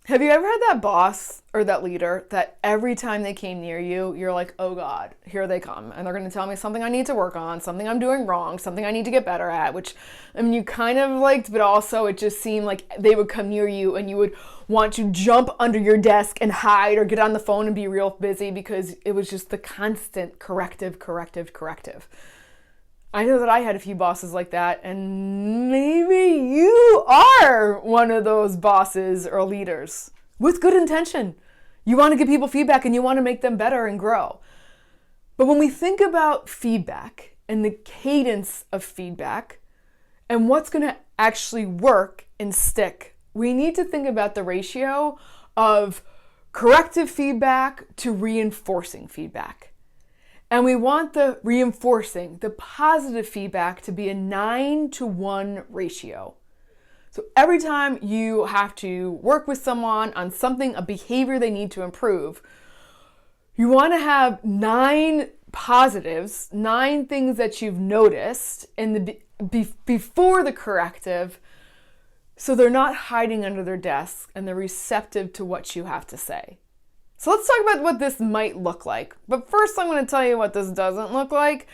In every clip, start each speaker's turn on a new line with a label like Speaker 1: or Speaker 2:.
Speaker 1: Have you ever had that boss or that leader that every time they came near you, you're like, oh God, here they come. And they're going to tell me something I need to work on, something I'm doing wrong, something I need to get better at, which I mean, you kind of liked, but also it just seemed like they would come near you and you would want to jump under your desk and hide or get on the phone and be real busy because it was just the constant corrective, corrective, corrective. I know that I had a few bosses like that, and maybe you are one of those bosses or leaders with good intention. You want to give people feedback and you want to make them better and grow. But when we think about feedback and the cadence of feedback and what's going to actually work and stick, we need to think about the ratio of corrective feedback to reinforcing feedback. And we want the reinforcing, the positive feedback to be a 9-to-1 ratio. So every time you have to work with someone on something, a behavior they need to improve, you want to have 9 positives, 9 things that you've noticed before the corrective, so they're not hiding under their desk and they're receptive to what you have to say. So let's talk about what this might look like. But first, I'm going to tell you what this doesn't look like.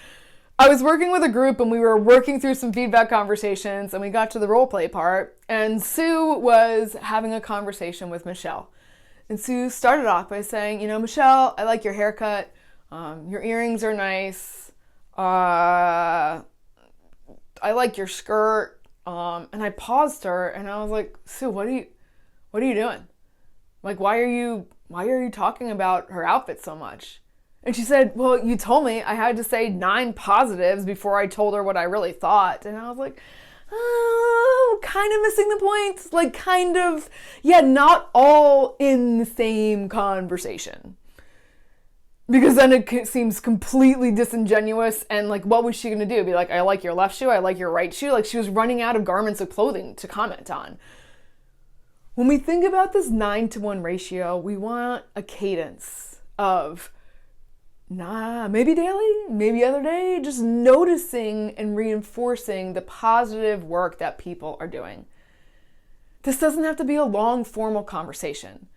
Speaker 1: I was working with a group and we were working through some feedback conversations and we got to the role play part and Sue was having a conversation with Michelle. And Sue started off by saying, Michelle, I like your haircut. Your earrings are nice. I like your skirt. And I paused her and I was like, Sue, what are you doing? Like, why are you talking about her outfit so much? And she said, well, you told me I had to say 9 positives before I told her what I really thought. And I was like, oh, kind of missing the point. Like, kind of, yeah, not all in the same conversation. Because then it seems completely disingenuous and like, what was she going to do? Be like, I like your left shoe, I like your right shoe. Like she was running out of garments of clothing to comment on. When we think about this 9-to-1 ratio, we want a cadence of, maybe daily, maybe other day, just noticing and reinforcing the positive work that people are doing. This doesn't have to be a long formal conversation.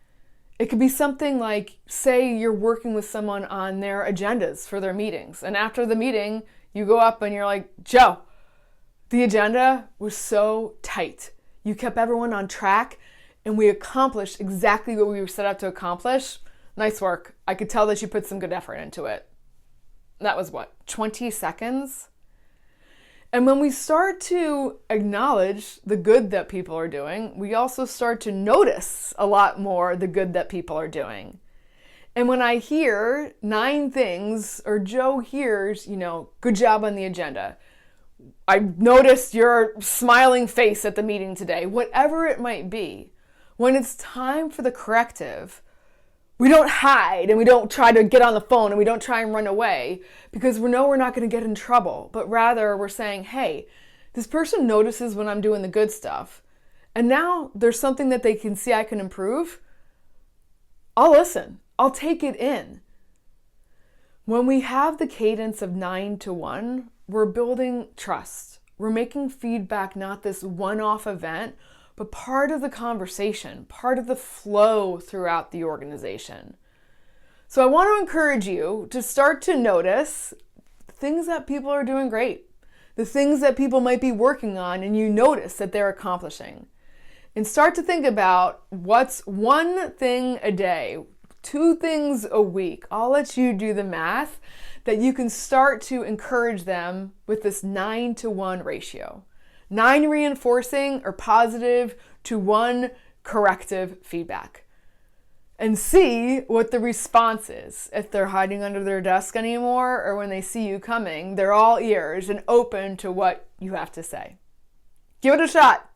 Speaker 1: It could be something like, say you're working with someone on their agendas for their meetings. And after the meeting, you go up and you're like, Joe, the agenda was so tight. You kept everyone on track and we accomplished exactly what we were set out to accomplish. Nice work. I could tell that you put some good effort into it. That was 20 seconds? And when we start to acknowledge the good that people are doing, we also start to notice a lot more the good that people are doing. And when I hear 9 things, or Joe hears, good job on the agenda. I noticed your smiling face at the meeting today, whatever it might be. When it's time for the corrective, we don't hide and we don't try to get on the phone and we don't try and run away because we know we're not going to get in trouble. But rather we're saying, hey, this person notices when I'm doing the good stuff. And now there's something that they can see I can improve. I'll listen. I'll take it in. When we have the cadence of 9-to-1, we're building trust. We're making feedback not this one-off event, but part of the conversation, part of the flow throughout the organization. So I want to encourage you to start to notice things that people are doing great, the things that people might be working on and you notice that they're accomplishing. And start to think about what's 1 thing a day, 2 things a week. I'll let you do the math that you can start to encourage them with this 9-to-1 ratio. 9 reinforcing or positive to 1 corrective feedback. And see what the response is. If they're hiding under their desk anymore or when they see you coming, they're all ears and open to what you have to say. Give it a shot.